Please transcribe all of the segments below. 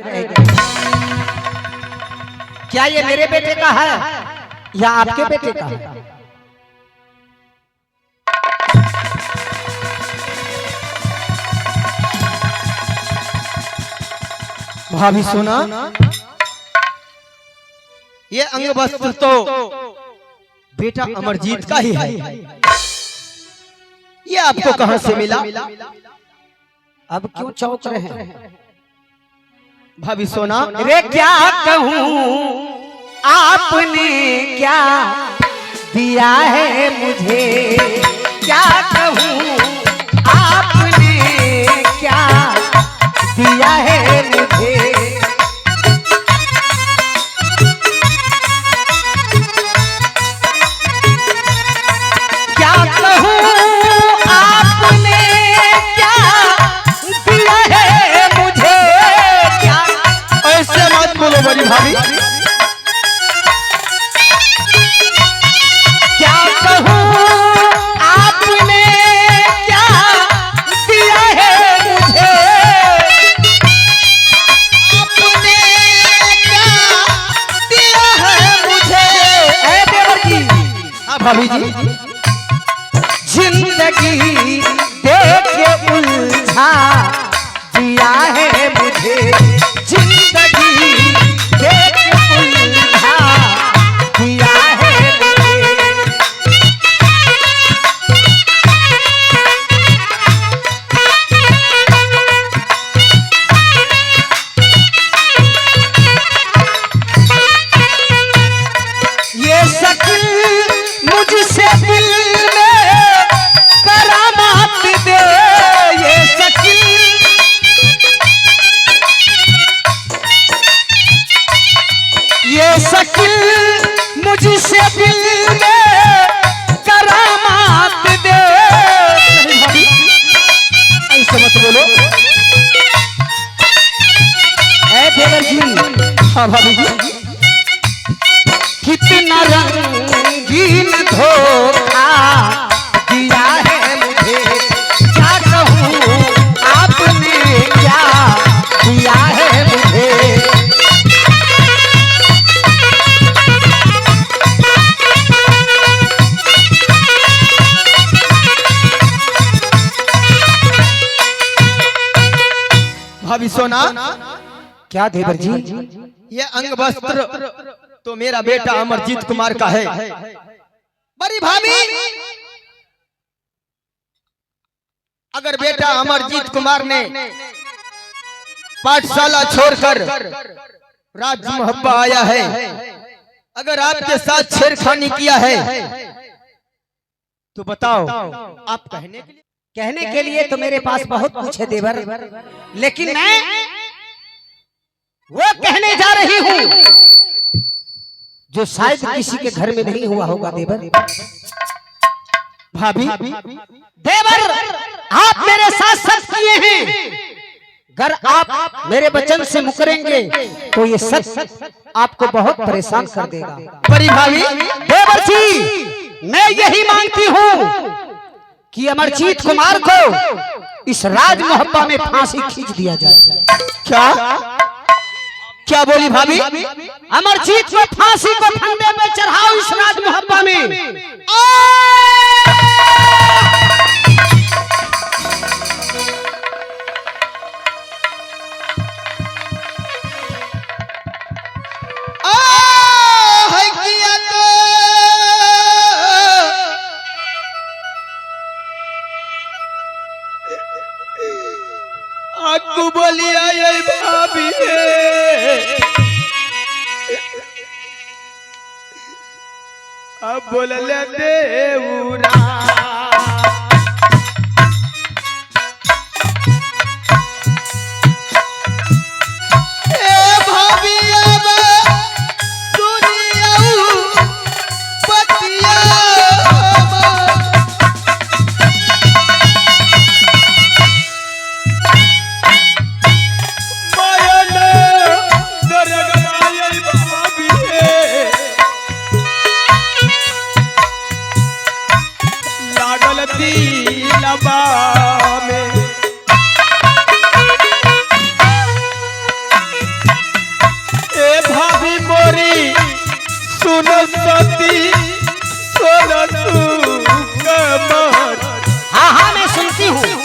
रह गए। क्या ये मेरे बेटे का है या आपके बेटे का है? भाभी सोना, ये अंग वस्त्र तो बेटा अमरजीत का ही है। ये आपको कहां से मिला? अब क्यों चौंक रहे हैं? भाभी सोना, रे क्या कहूँ आपने क्या दिया है मुझे, क्या कहूँ आपने क्या दिया है मुझे। क्या कहूँ आपने क्या दिया है मुझे, क्या ऐसे मत बोलो बड़ी भाभी। क्या कहूँ आपने क्या दिया है मुझे, आपने क्या दिया है मुझे। ऐ देवर जी, हाँ भाभी जी, जिंदगी देख के उलझा दिया है मुझे, जिंदगी देख के उलझा दिया है मुझे। ये शक्ल मुझसे दिल में करामात दे, ये शक्ल ये शक्ल मुझसे दिल में करामात दे। ऐसे मत बोलो। ऐ देवर जी, हाँ भाभी जी, कितना रंगीन धोखा दिया है मुझे, क्या कहूँ आपने क्या दिया है मुझे। भाभी सोना, क्या देवर जी? ये अंग वस्त्र तो मेरा बेटा अमरजीत कुमार का है। बड़ी भाभी, अगर बेटा अमरजीत कुमार ने पाठशाला छोड़कर राज मोहब्बा आया है, अगर आपके साथ छेड़खानी किया है, तो बताओ आप कहने के लिए तो मेरे पास बहुत कुछ है देवर, लेकिन मैं वो कहने जा रही हूँ जो शायद किसी के घर में नहीं हुआ होगा देवर। भाभी, देवर, आप मेरे साथ सच किए हैं, अगर आप मेरे वचन से मुकरेंगे तो ये सच आपको बहुत परेशान कर देगा। बड़ी भाभी, देवर जी, मैं यही मानती हूँ कि अमरजीत कुमार को इस राज मोहब्बा में फांसी खींच दिया जाए। क्या क्या बोली भाभी? अमरजीत को फांसी को फंदे पे चढ़ाओ इस राज मोहब्बा में। आपको बोलिया ये भाभी अब बोल ले देवरा मोरी सुन सती सोना तू कमर। हाँ हाँ मैं सुनती हूँ।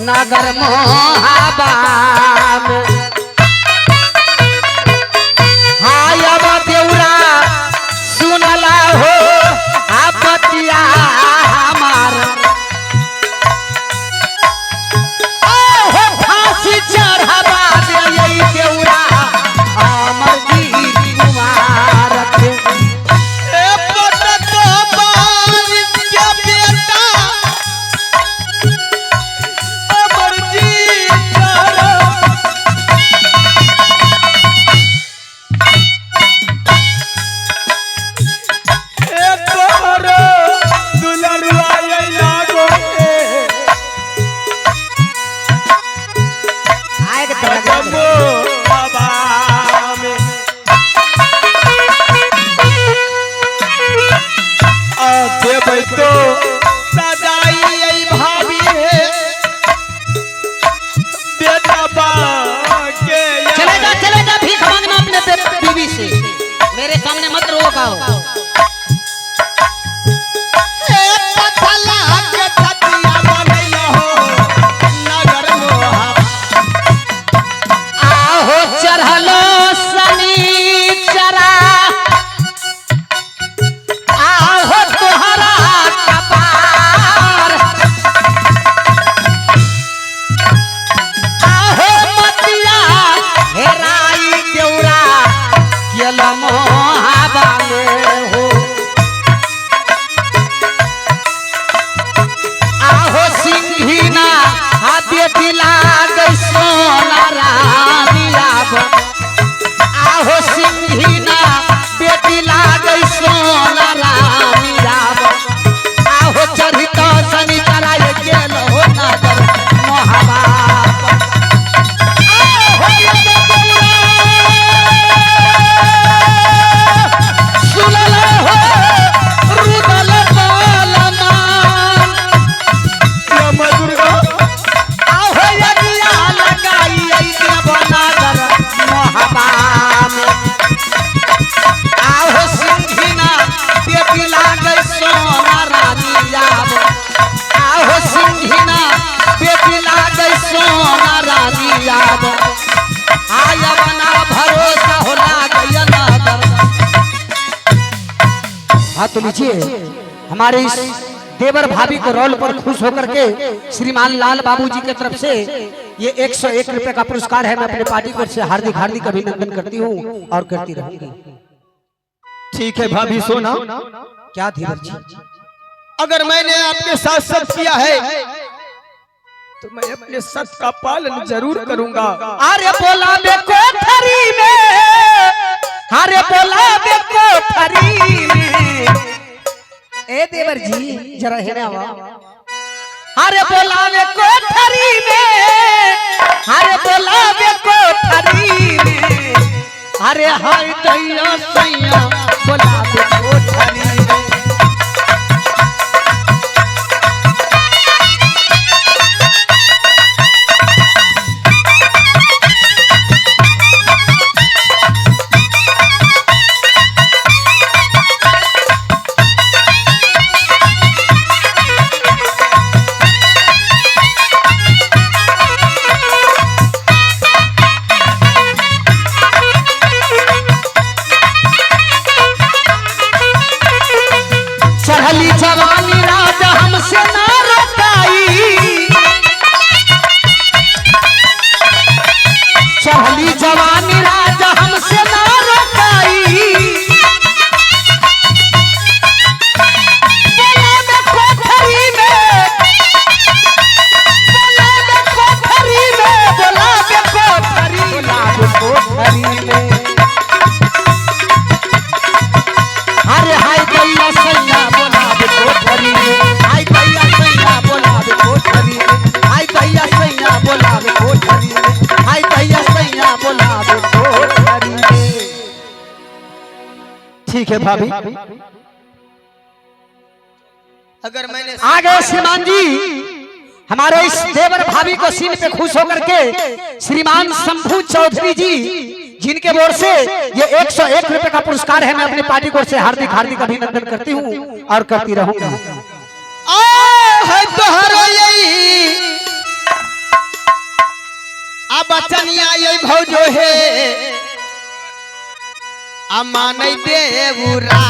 नगर मोहाबा हाय अब देउरा सुनला हो आपतिया हमार हो फांसी चढ़ावा दे देउरा अमर जी कुमार के। तो सदाई भाभी है बेटा के। चले जा भीख मांगना अपने बीवी से, मेरे सामने मत रोका हो। आहो चढ़लो शनिचरा आहो तोहरा कपार आहो मतिया हेराई देउरा केल मोहाबा में हो। आहो सिंघीना हाथे दिला गई सोना रानियाब आहो सिंघीना बेटी लागई सोना रानियाब आहो चढ़ी तो सनी कराए गेल हो नगर मोहाबा सुनल हो रुदल बालमान आहो यगिया लगाई देव नगर मोहाबा में। आहो सिंघीना बेटी लागई सोना रानियाब आहो सिंघीना बेटी लागई सोना रानियाब आय बना भरोसा हो लागई नगर। हाँ तो लीजिए हमारे इस देवर भाभी को रोल पर खुश होकर के श्रीमान लाल बाबूजी की तरफ से ये 101 रुपए का पुरस्कार है। मैं अपने पार्टी को से हार्दिक हार्दिक अभिनंदन करती हूँ और करती रहूंगी। ठीक है भाभी सोना, क्या धीरज जी, अगर मैंने आपके साथ सच किया है तो मैं अपने सच का पालन जरूर करूंगा। अरे बोला बे कोठरी में अरे बोला बे कोठरी में ए देवर जी जरा हेरे आवा। अरे बोला बे कोठरी में अरे बोला बे कोठरी में अरे हाय दैया सैया बोला बे कोठरी में। ठीक है भाभी। अगर मैंने आगे श्रीमान जी हमारे इस देवर भाभी को सीन पे खुश होकर के श्रीमान शंभू चौधरी जी जिनके ओर से ये 101 रुपए का पुरस्कार है, मैं अपनी पार्टी की ओर से हार्दिक हार्दिक अभिनंदन करती हूँ और करती रहूंगा। है तोहरो यही अब बचनिया ये भौजो है अमानै देवरा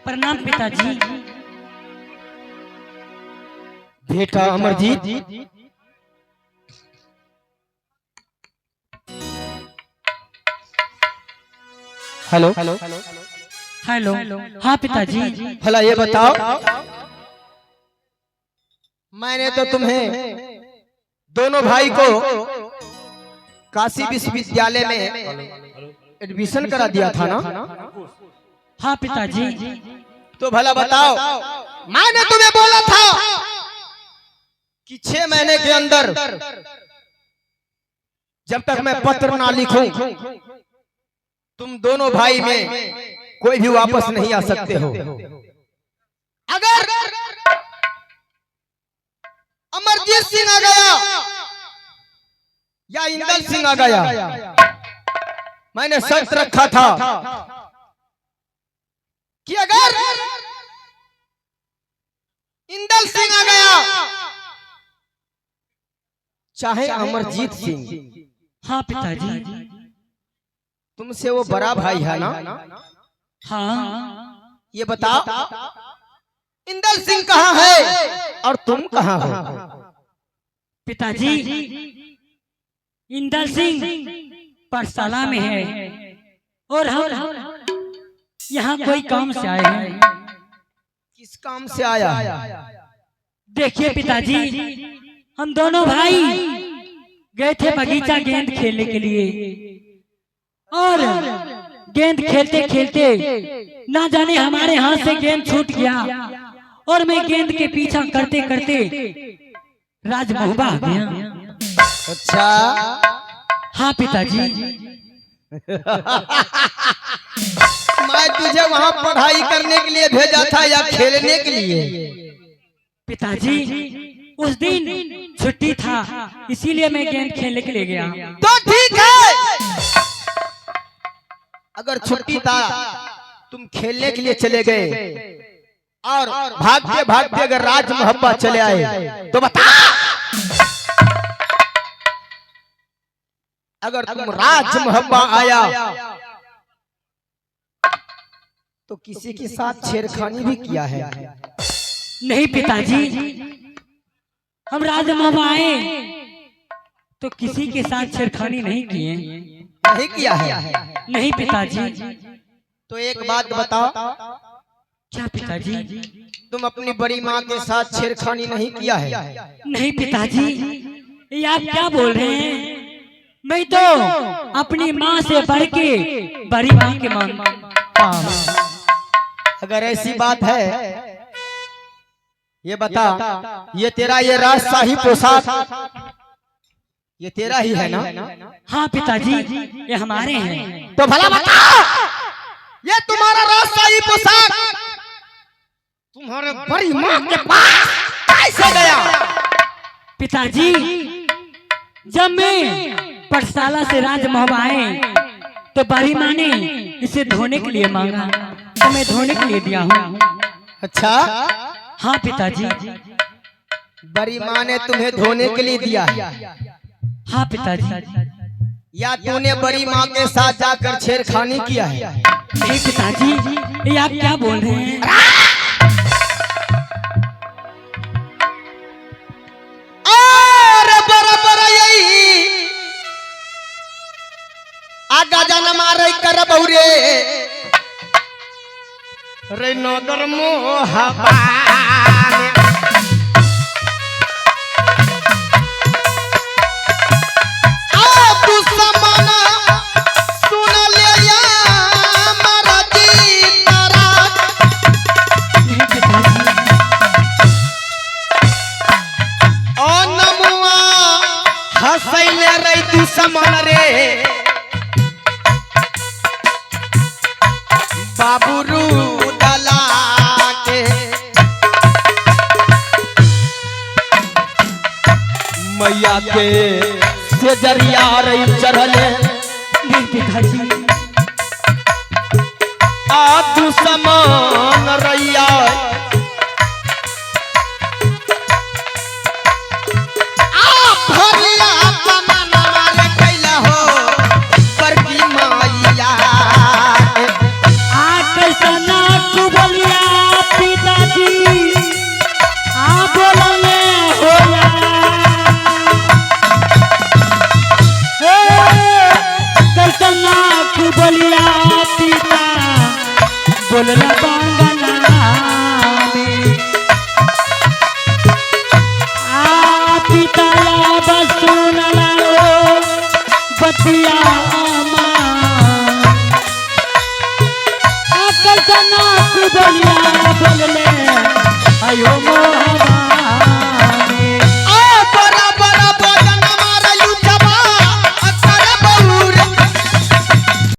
प्रणाम पिताजी। बेटा अमरजीत हेलो हेलो हाँ पिताजी। भला ये बताओ, मैंने तो तुम्हें दोनों भाई को काशी विश्वविद्यालय में एडमिशन करा दिया था ना? हाँ पिताजी। तो भला बताओ, मैंने तुम्हें बोला था कि 6 महीने के अंदर जब तक मैं पत्र ना लिखूं तुम दोनों भाई में कोई भी वापस नहीं आ सकते हो। अगर अमरजीत सिंह आ गया या इंदल सिंह आ गया, मैंने शर्त रखा था कि अगर इंदल सिंह चाहे अमरजीत सिंह, हाँ पिताजी। तुमसे वो बड़ा भाई है ना? हाँ। ये बताओ इंदल सिंह कहाँ है और तुम कहाँ हो? पिताजी, इंदल सिंह पाठशाला में है और हम यहाँ कोई काम से आए हैं। किस काम से आया? देखिए पिताजी, हम दोनों भाई गए थे बगीचा गेंद खेलने के लिए और गेंद खेलते खेलते ना जाने हमारे हाथ से गेंद छूट गया और मैं गेंद के पीछा करते करते राजमहबा आ गया। अच्छा। हाँ पिताजी। मैं तुझे वहाँ पढ़ाई करने के लिए भेजा था या खेलने के लिए? पिताजी, उस दिन छुट्टी था इसीलिए मैं गेंद खेलने के लिए गया। तो ठीक है, अगर छुट्टी था तुम खेलने के लिए चले गए और भागते भागते अगर राजमहब्बा चले आए तो बता, अगर तुम राजमहब्बा आया तो किसी के साथ छेड़खानी भी किया है? नहीं पिताजी, हम राजमहबा आए तो किसी के साथ छेड़खानी नहीं किए। नहीं किया है? नहीं पिताजी। तो एक बात बताओ, क्या पिताजी? तुम अपनी बड़ी माँ के साथ छेड़खानी नहीं किया है? नहीं पिताजी, ये आप क्या बोल रहे हैं? मैं तो अपनी माँ से बढ़ के बड़ी माँ के मानता हूँ। अगर ऐसी बात है, ये बता, ये तेरा ये राजशाही पोशाक ये तेरा ही है ना? हाँ पिताजी, ये हमारे हैं। तो भला बता, ये तुम्हारा राजशाही पोशाक तुम्हारे बड़ी माँ के पास कैसे गया? पिताजी, जब मैं पाठशाला से राजमहबा आए तो बड़ी माँ ने इसे धोने के लिए मांगा तो मैं धोने के लिए दिया हूँ। अच्छा। हाँ पिताजी। बड़ी माँ ने तुम्हें धोने के लिए दिया है? हाँ पिताजी। या तूने बड़ी माँ के साथ जाकर छेड़खानी किया है? नहीं पिताजी, ये आप क्या बोल रहे हैं? अरे बराबर यही आगा जाना मारे कर बौरे रे नगर मोहबा समन रे बाबू रूदला के मैया के से जरिया रही चढ़ले। नहीं पिताजी, आप दुश्मन रैया बोलना बांगा